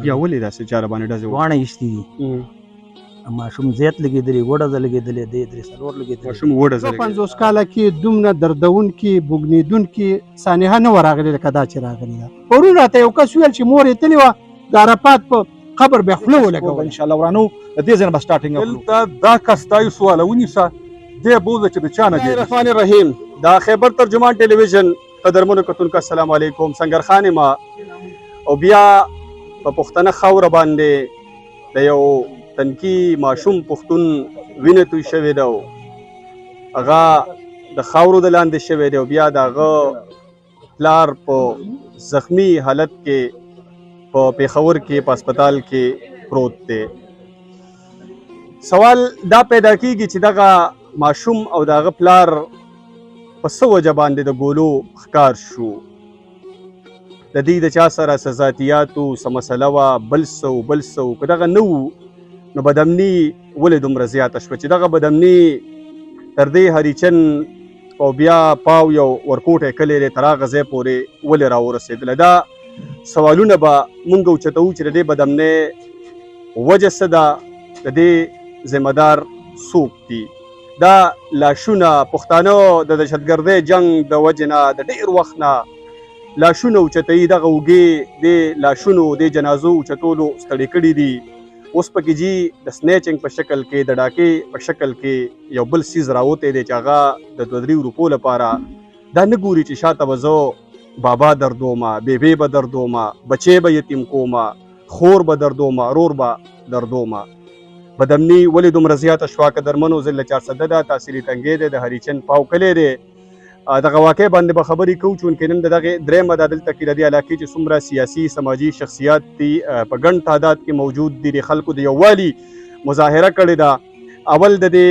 بیا ولې داسې چاره باندې ډزې دواړه ایستي دي ماشوم زیات لګېدلی اووه ډزه لګېدلې دی درې څلور لګېدلې ماشوم اووه ډزه 50 کاله کې دومره دردونکې بوږنېدونکې سانحه نه وه راغلې لکه دا چې راغلې ده. پرون راته یو کس ویل چې مور یې تلې وه د عرفات په قبر بیا خوله ولګوله. انشاءالله ورانو د دې ځای نه به سټارټینګ وکړو. دلته دا کس دا یو سواله ونیسه دی بوزه چې د چا نه دی. الرحمن الرحیم. دا خیبر ترجمان ټلویزیون قدرمنو کتونکو السلام علیکم. سنگرخان ما او بیا په پښتنه خاوره باندې د یو تنکي ماشوم پښتون وینه توی شوې ده او هغه د خاورو د لاندې شوی دی او بیا د هغه پلار په زخمی حالت کې په پېښور کې په هسپتال کې پروت دی. سوال دا پیدا کیږي چې دغه ماشوم او د هغه پلار په څه وجه باندې د ګولو ښکار شو. د دې د چا سره څه ذاتیاتو څه مسله وه بل څه که دغه نه وو نو بدامني ولې دومره زیاته شوه چې دغه بدامني تر دې هریچن او بیا پاو یو ورکوټی کلی دی تر هغه ځای پورې ولې راورسېدله. دا سوالونه به مونږ اوچتوو چې د دې بدامنۍ وجه څه ده د دې ذمهدار څوک دي. دا لاشونه پښتانه د دهشتګردۍ جنګ د وجې نه د ډېر وخت نه لاشونه اوچتوي. دغه اوږې د لاشونو د جنازو اوچتولو ستړي کړي دي. اوس پکې جي د سنیچنګ په شکل کې د ډاکې په شکل کې یو بل سیز راوتی دی چې هغه د 2-3 روپو لپاره دا نه ګوري چې شاته به زه بابا دردومه بیبې به دردومه بچی به یتیم کومه خور به دردومه رور به دردومه. بدامني ولې دومره زیاته شوه قدرمنو ضلع 410 ده تحصیلي تنګی دی د هریچن پاو کلی دی. دغه واقع باندې به خبرې کوو چونکې نن د دغې درېیمه ده دلته کې د دې علاقې چې څومره سیاسي سماجي شخصیات دي په ګڼ تعداد کې موجود دي د خلکو د یووالي مظاهره کړې ده. اول د دې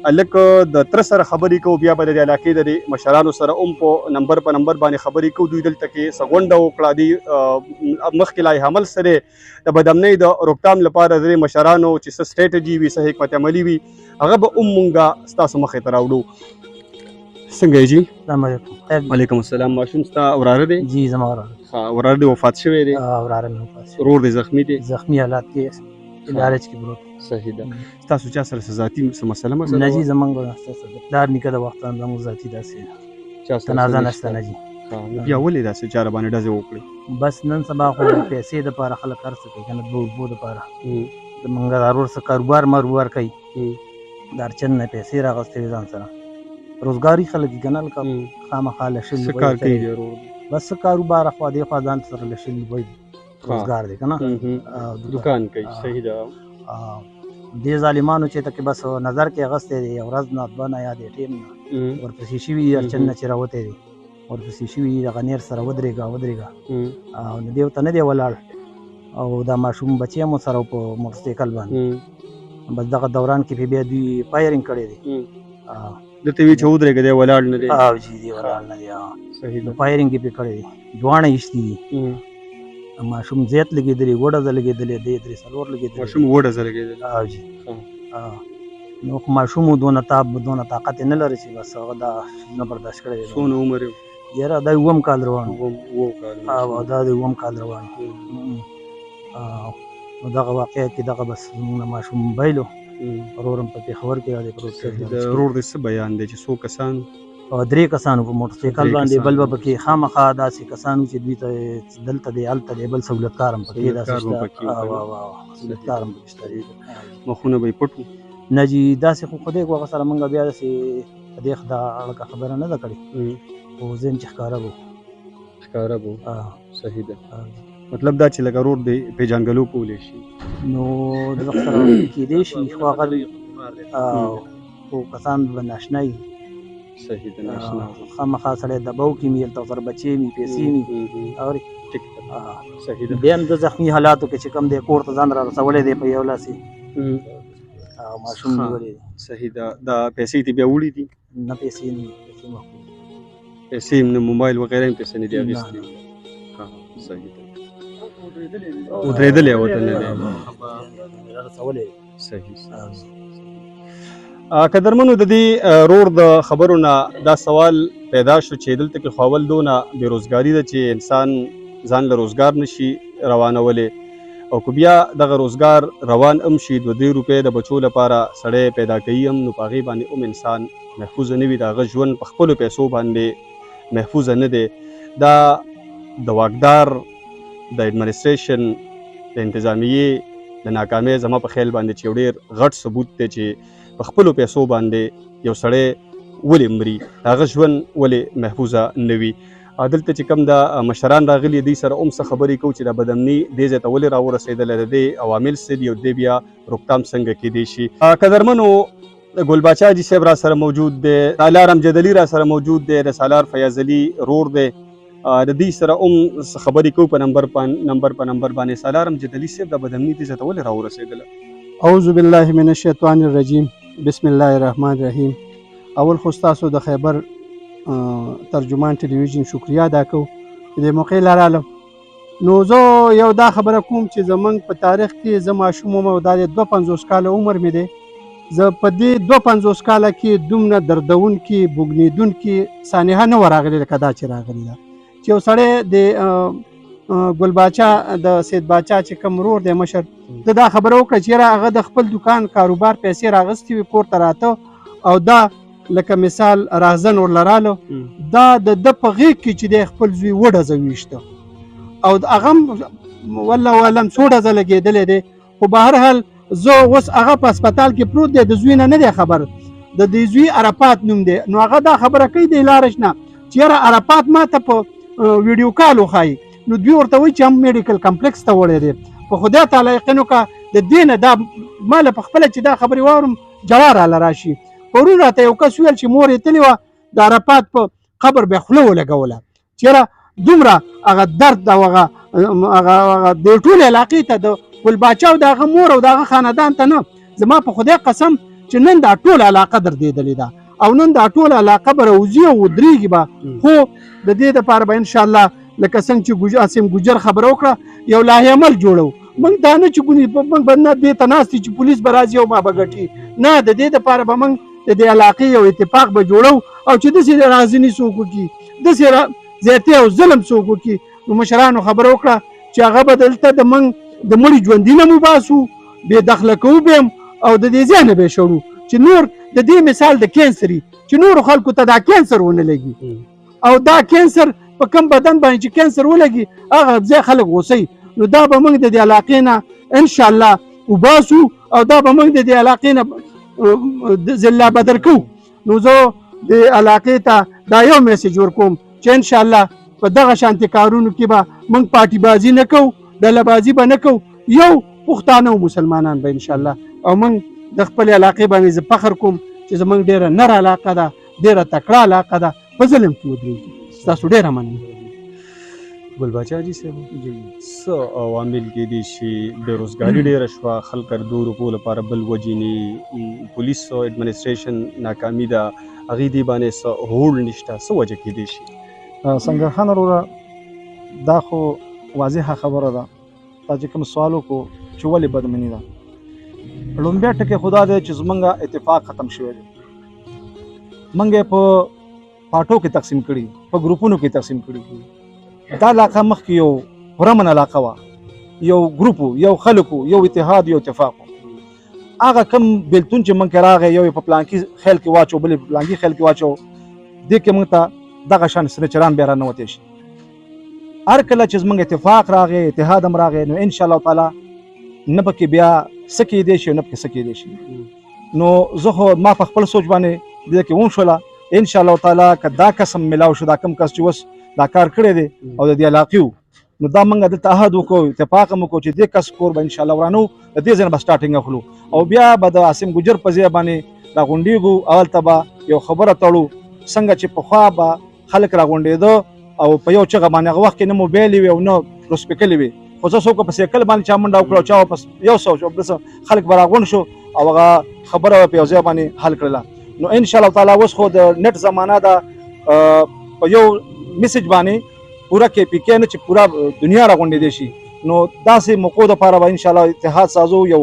هلک د تره سره خبرې کوو بیا به د دې علاقې د مشرانو سره هم په نمبر باندې خبرې کوو. دوی دلته کې څه غونډه وکړه دوی مخکې لایحه عمل سره د بدامنۍ د روکتام لپاره د مشرانو چې څه سټریټجي وي څه حکمت عملي وي هغه به هم مونږ ستاسو مخې ته راوړو. څنګه یې جی؟ السلام علیکم. وعلیکم السلام. ماشوم ستا وراره دی؟ جی زما وراره. وراره دی وفات شوی دی؟ وراره مې وفات شوی. ورور دی زخمی دی؟ زخمی حالات کې علاج کې پروت. صحیح ده. ستاسو چا سره څه ذاتي څه مسله نه جی زمونږ ستاسو د پلار نیکه د وخته زموږ ذاتي داسې تنازع نشته نه جی. بیا ولې داسې چاره باندې ډزې وکړې؟ بس نن سبا خو پیسې دپاره خلک هر څه کوي که نه د اوبو دپاره د مونږ د ورور څه کاروبار کوي د ارچن نه پیسې راغوستې وي ځان سره روزګاري خلک دي که نه لکه خامخا لشل څه کار کوي ورور؟ بس څه کاروبار خوا دې خوا ځان سره لشل وایي روزګار دی که نه دکان کوي. صحیح ده. دې ظالمانو چې ته کې بس نظر کې اغوستی دی یو ورځ نه دوه نه یا د ټیم نه ورپسې شوي دي ارچن نه چې راوتی دی ورپسې شوي دي دغه نیر سره ودرېږه او نو دې ورته نه دی ولاړ او دا ماشوم بچی هم ورسره په موټرسایکل باندې بس دغه دوران کې بیا دوی فایرینګ کړی دی. دته وی چې ودرېږه دی ولاړ نه دی؟ جی دی ولاړ نه دی. صحیح ده. فایرینګ یې پرې کړی دی دواړه ایستي دي. ماشوم زیات لګېدلی اووه ډزه لګېدلې دی درې څلور لګېدلې. ماشوم اووه ډزه لګېدلې؟ جی. نو خو ماشوم دونه طاقت یې نه لري چې بس هغه دا نه برداشت کړی دی. څونه عمر یې؟ یاره دا اووم کال روان دا د اووم کال روان. نو دغه واقعه کې دغه بس زموږ ماشوم موبایل ورور هم په پېښور کې دی پروت. د ورور د څه بیان دی چې څو کسان؟ 3 کسانو په موټرسایکل باندې بل به پکې خامخا داسې کسانو چې دوی ته دلته دی هلته دی بل سهولتکار هم پکې داسې سهولتکار هم پکې شته دي. مخونه به یې پټ وو؟ نه جي داسې خو خدای کو هغه سره مونږ بیا داسې په دې دا اړه خبره نه ده کړې خو ذهن چې ښکاره به صحیح ده. مطلب دا چې لکه رور دی پیژانګلو کولی شي نو دغه سره کېدی شي خو هغه خو کسان به ناشنا وي. صحیح ده. ناشنا خامخا سړی دباو کې مي هلته ورسره بچې مي پیسې مي اورې صحیح ده. بیا هم د زخمي حالاتو کې چې کوم دی کور ته ځان را رسولی دی په یو لاس یې ماشوم نیولی دی. صحیح ده. دا پیسې دې بیا وړي دي؟ نه پیسې نه پیسې هم نه موبایل وغیره هم پیسې نه دي اخیستې؟ صحیح ده. ودرېدلی ورته نه دی رسولی. صحیح. قدرمنو د دې رور د خبرو نه دا سوال پیدا شو چې دلته کې خو اول دونه بېروزګاري ده چې انسان ځان له روزګار نشي روانولې او که بیا دغه روزګار روان هم شي 2 روپۍ د بچو لپاره سړی پیدا کوي هم نو په هغې باندې هم انسان محفوظ نه وي د هغه ژوند په خپلو پیسو باندې محفوظ نه دی دا د واکدار د اډمنسټریشن د انتظامیې د ناکامۍ زما په خیال باندې چې یو ډېر غټ ثبوت دی چې په خپلو پیسو باندې یو سړی ولې مري د هغه ژوند ولې محفوظه نه وي دلته چې کوم د مشران راغلي دوی سره هم څه خبرې کوو چې دا بدامني دې ځای ته ولې راورسېدله د دې عوامل څه دي او دې بیا روکتام څنګه کیدی شي قدرمنو ګل باچا حاجي صاحب را سره موجود دی سالار امجد علي را سره موجود دی د سالار فیاض علي رور دی د دې سره هم څه خبرې کوو په نمبر باندې سالار امجد علي صاحب دا بدامني دې ځای ته ولې راورسېدله اعوذ بالله من الشیطان الرجیم بسم الله الرحمن الرحیم اول خو ستاسو د خیبر ترجمان ټلویزیون شکریا ادا کوم چې د موقع لرالم نو زه یو دا خبره کوم چې زمونږ په تاریخ کې زه ماشوم وم او دا د 52 کاله عمر مې دی زه په دې 52 کاله کې دومره دردونکي بوږنېدونکي سانحه نه وه راغلې لکه دا چې راغلې ده چې یو سړی د ګل باچا د سید باچا چې کوم ورور دی مشر ده دا خبره وکړه چې یاره هغه د خپل دکان کاروبار پیسې راغستې وي کور ته راته او دا لکه مثال راهزن ورلراله دا د په غېږ کې چې دی خپل زوی وډزه ویشته او هغه والله عالم څو ډزه لګېدلی دی خو به هر حال زه اوس هغه په هسپتال کې پروت دی د زوی نه دی خبر د دې زوی عرفات نوم دی نو هغه دا خبره کوي دی لارش نه چې یاره عرفات ما ته په ویډیو کال وښایي نو دوی ورته وایي چې هم میډیکل کمپلیکس ته وړی دی په خدای تعالی یقین وکړه د دې نه دا ما له په خپله چې دا خبرې واورم جلا راله راشي پرون راته یو کس ویل چې مور یې تلې وه د عرفات په قبر به خوله ولګوله چې یاره دومره هغه درد او هغه د ټولې علاقې ته د ګل باچا او د هغه مور او د هغه خاندان ته نه زما په خدای قسم چې نن دا ټوله علاقه دردېدلې ده او نن دا ټوله علاقه به راوځي او ودرېږي به خو د دې دپاره به انشاءالله لکه څنګه چې عاصم ګجر خبره وکړه یو لاهي عمل جوړو موږ دا نه چې موږ به نه دې ته ناست چې پولیس به راځي او ما به ګټي نه د دې دپاره به موږ د دې علاقې یو اتفاق به جوړو او چې داسې رازني څوک وکړي داسې زیاتې او ظلم څوک وکړي نو مشرانو خبره وکړه چې هغه به دلته د موږ د مړي ژوندي نه مو باسو بې دخله کوو به او د دې ځای نه به یې شړو چې نور د دې مثال د کینسري چې نورو خلکو ته دا کینسر ونه لګي او دا کینسر په کم بدن باندې چې کینسر ولګي هغه ځای خلک غوسئ نو دا به موږ د دې علاقې نه انشاءالله وباسو او دا به موږ د دې علاقې نه زلا بدر کو نو زه د علاقې ته دا یو میسج ورکوم چې انشاءالله په دغه شانتي کارونو کې به موږ پارټي بازي نه کوو ډله بازي به نه کوو یو پښتانه او مسلمانان به انشاءالله او موږ د خپل علاقې باندې زه فخر کوم چې زموږ ډېره نر علاقه ده ډېره تکړه علاقه ده په ظلم کې ودرېږي ستاسو ډېره مننه ګل باچا حاجي صاحب څه عوامل کېدی شي بېروزګاري ډېره شوه خلک د 2 روپو لپاره بل وجني پولیسو اډمنسټریشن ناکامي ده هغې دې باندې څه هوډ نشته څه وجه کېدی شي سنگر خان وروره دا خو واضحه خبره ده تا چې کوم سوال وکړو چې ولې بدمني ده لومبیا ټکی خدا دی چې زمونږ اتفاق ختم شوی دی موږ یې په پاټو کې تقسیم کړي په ګروپونو کې تقسیم کړي دا علاقه مخکې یو پرامن علاقه وه یو ګروپ یو خلک یو اتحاد یو اتفاق هغه کم بیلتون چې موږ کې راغی یو په پلانکي خیل کې واچو بل په پلانکي خیل کې واچو دې کې موږ ته دغه شان سنچران بیا راننوتی شي هر کله چې زموږ اتفاق راغی اتحاد هم راغی نو انشاءالله تعالی نه پکې بیا څه کېدی شي نه پکې څه کېدی شي نو زه خو ما په خپل سوچ باندې دې کې وشوله انشاءالله تعالی که دا قسم ملاو شو دا کم کس چې اوس دا کار کړی دی او د دې علاقې نو دا موږ دلته عهد وکړو اتفاق هم وکړو چې دې کس کور به انشاءالله ورانو د دې ځای نه به سټارټینګ اخلو او بیا به د عاصم ګجر په ځای باندې راغونډېږو هلته به یو خبره تړو څنګه چې پخوا به خلک راغونډېده او په یو چغه باندې هغه وخت کې نه موبایل وي او نه لوسپیکلې وي خو څه څوک په سایکل باندې چا منډه وکړه او چا واپس 100 خلک به راغونډ شو او هغه خبره په یو ځای باندې حل کړله نو انشاءالله تعالی اوس خو د نت زمانه ده په یو میسج باندې پورا کې پی کې نه چې پورا دنیا راغونډېدی شي نو داسې موقعو دپاره به انشاءالله اتحاد سازو یو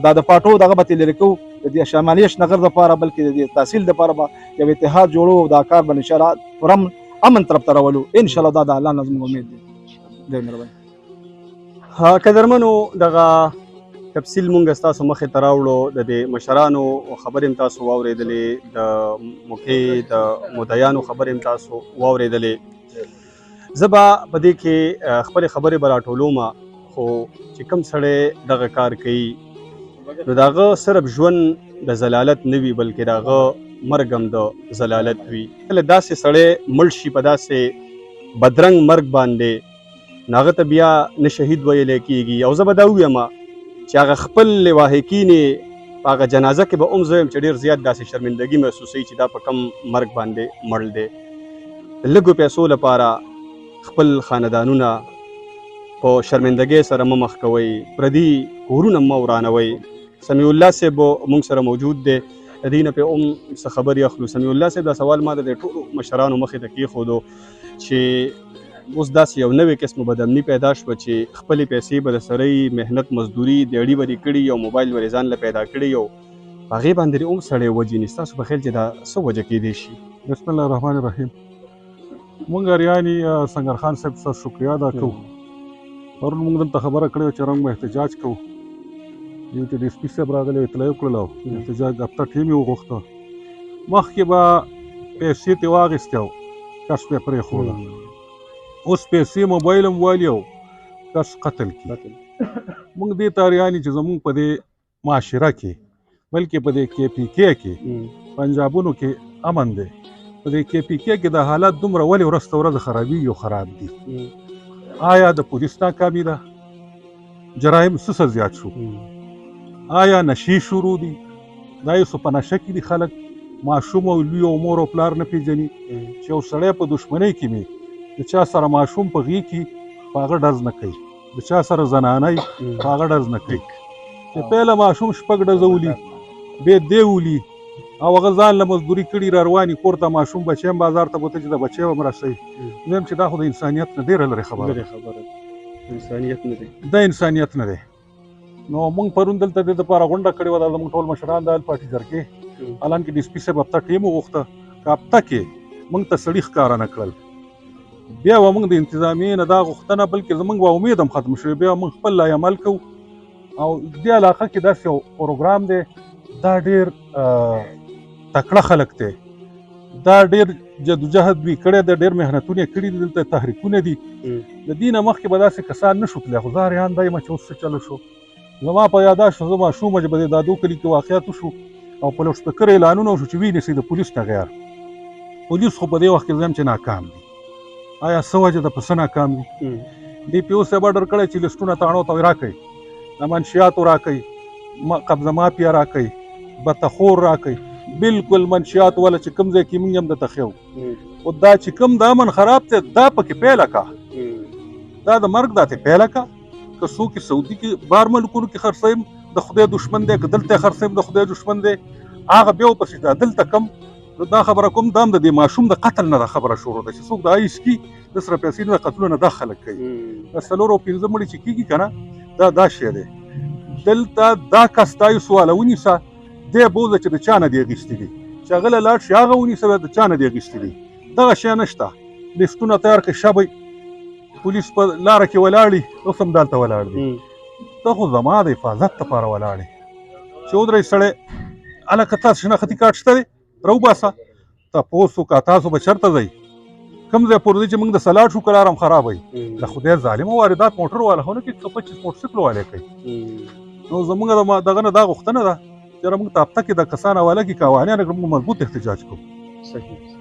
دا د پاټو دغه به لرې کوو د دې شمالي نغر دپاره بلکې د دې تحصیل دپاره به یو اتحاد جوړو او دا کار به انشاءالله پوره امن طرف ته راولو انشاءالله دا د الله نه زموږ امید دی ډېر مهرباني قدرمنو دغه تفصیل مونږ ستاسو مخې ته راوړو د دې مشرانو خبرې هم تاسو واورېدلې د موقع د مدعیانو خبرې هم تاسو واورېدلې زه به په دې کې خپلې خبرې به راټولوم خو چې کوم سړی دغه کار کوي نو د هغه صرف ژوند د ضلالت نه وي بلکې د هغه مرګ هم د ضلالت وي کله داسې سړی مړ شي په داسې بدرنګ مرګ باندې نو هغه ته بیا نه شهید ویلی کېږي او زه به دا ووایم چې هغه خپل لواحقین په هغه جنازه کې به هم زه یم چې ډېر زیات داسې شرمندګي محسوسوي چې دا په کم مرګ باندې مړ دی د لږو پیسو لپاره خپل خاندانونه په شرمندګۍ سره مه مخ کوئ پردي کورونه مه ورانوئ سمیع الله صاحب موږ سره موجود دی د دې نه پې هم څه خبرې اخلو سمیع الله صاحب دا سوال ما د دې ټولو مشرانو مخې ته کېښودو چې اوس داسې یو نوې قسمه بدامني پیدا شوه چې خپلې پیسې به د سړی محنت مزدوري دیړي به دې کړي او موبایل به ځان له پیدا کړي او په هغې باندې دې هم سړی وجني ستاسو په خیال چې دا څه وجه کېدی شي بسم الله الرحمن الرحیم مونږ اریاني سنگر خان صاحب سره شکریا ادا کوو پرون مونږ دلته خبره کړې وه چې رنګ به احتجاج کوو یو چې ډي اس پي صاحب راغلی اطلاع یې وکړله او احتجاج هفته ټیم یې وغوښته مخکې به پیسې ترې واخیستې او کس به یې پرېښوده اوس پیسې موبایل هم والي او کس قتل کړي موږ دې ته اریان چې زموږ په دې معاشره کې بلکې په دې کې پي کې کې پنجابونو کې امن دی په دې کې پي کې کې د حالات دومره ولې ورځ ته ورځ خرابېږي او خراب دي آیا د پولیس ناکامي ده جرایم څه زیات شو آیا نشي شروع دي دا یو څه په نشه کې دي خلک ماشوم او لوی او مور او پلار نه پېژني چې یو سړی په دښمنۍ کې مې د چا سره ماشوم په غېږ کې په هغه ډز نه کوي د چا سره زنانۍ په هغه ډز نه کوي چې پهله ماشوم شپږ ډزه ولي بیا دی ولي او هغه ځان له مزدوري کړي را رواني کور ته ماشوم بچی هم بازار ته بوته چې د بچی به هم رسوي ویم چې دا خو د انسانیت نه ډېره لرې خبره انسانیت نه دی دا انسانیت نه دی نو موږ پرون دلته د دې دپاره غونډه کړې وه دا زموږ ټول مشران د ال پارټي جرګې حالانکې ډي اس پي صاحب هفته ټیم وغوښته که هفته کې موږ ته سړي ښکاره نه کړل بیا به موږ د انتظامیې نه دا غوښتنه بلکې زموږ به امید هم ختم شوی بیا موږ خپل لای عمل کوو او دې علاقه کې داسې یو پروګرام دی دا ډېر تکړه خلک دی دا ډېر جدوجهد دوی کړی دی ډېر محنتونه یې کړي دي دلته تحریکونه دي د دې نه مخکې به داسې کسان نه شو تللی خو زه حیران دا یم چې اوس څه چلو شو زما په یاداشت شو زه ماشوم چې به د دادو کلي کې واقعیت وشو او په لوډ سپیکر اعلانونه وشو چې وینیسئ د پولیس نه غیر پولیس خو په دې وخت کې زه یم چې ناکام دي آیا څه وجه ده په څه ناکام دي ډي پي او صاحب اډر کړی چې لیسټونه تاڼو ته راکړئ د منشیاتو راکړئ قبضه مافیا راکړئ بتخور راکړئ بالکل منشیات والا چې کوم ځای کې موږ هم درته ښیو خو دا چې کوم د امن خراب دی دا پکې پیله کا دا د مرګ دا ته پیله کا که څوک سعودي کې بار ملکونو کې خرڅویم د خدای دشمن دی که دلته خرڅویم د خدای دشمن دی هغه بیا ورپسې دا دلته کم دا خبره کوم دا هم د دې ماشوم د قتل نه دا خبره شروع ده چې څوک د آیس کې د سره پیسې نه د قتلونه دا خلک کوي د څلورو پنځه مړي چې کېږي که نه دا شی دی دلته دا کس دا یو سواله ونیسه دی بوزه چې د چا نه دی اخیستي دي چې هغه له لاړ شي هغه ونیسه بیا د چا نه دی اخیستي دي دغه شی نشته لیسټونه تیار کړئ شبئ پولیس په لاره کې ولاړ دي اوس هم دلته ولاړ دي ته خو زما د حفاظت لپاره ولاړ یې چې ودرئ سړی هلکه تاسو شناختي کارت شته دی راوباسه تپوس وکړه تاسو به چېرته ځئ کوم ځای پورې چې موږ د سلاټ شو که لار هم خرابوي د خدای ظالمه واردات موټر والا خو نه کوي که 25 موټرسایکل والی کوي نو زموږ دغه نه دا غوښتنه ده چې موږ ته هفته کې د کسان حواله کړي که اوانیان موږ مضبوط احتجاج کوو صحیح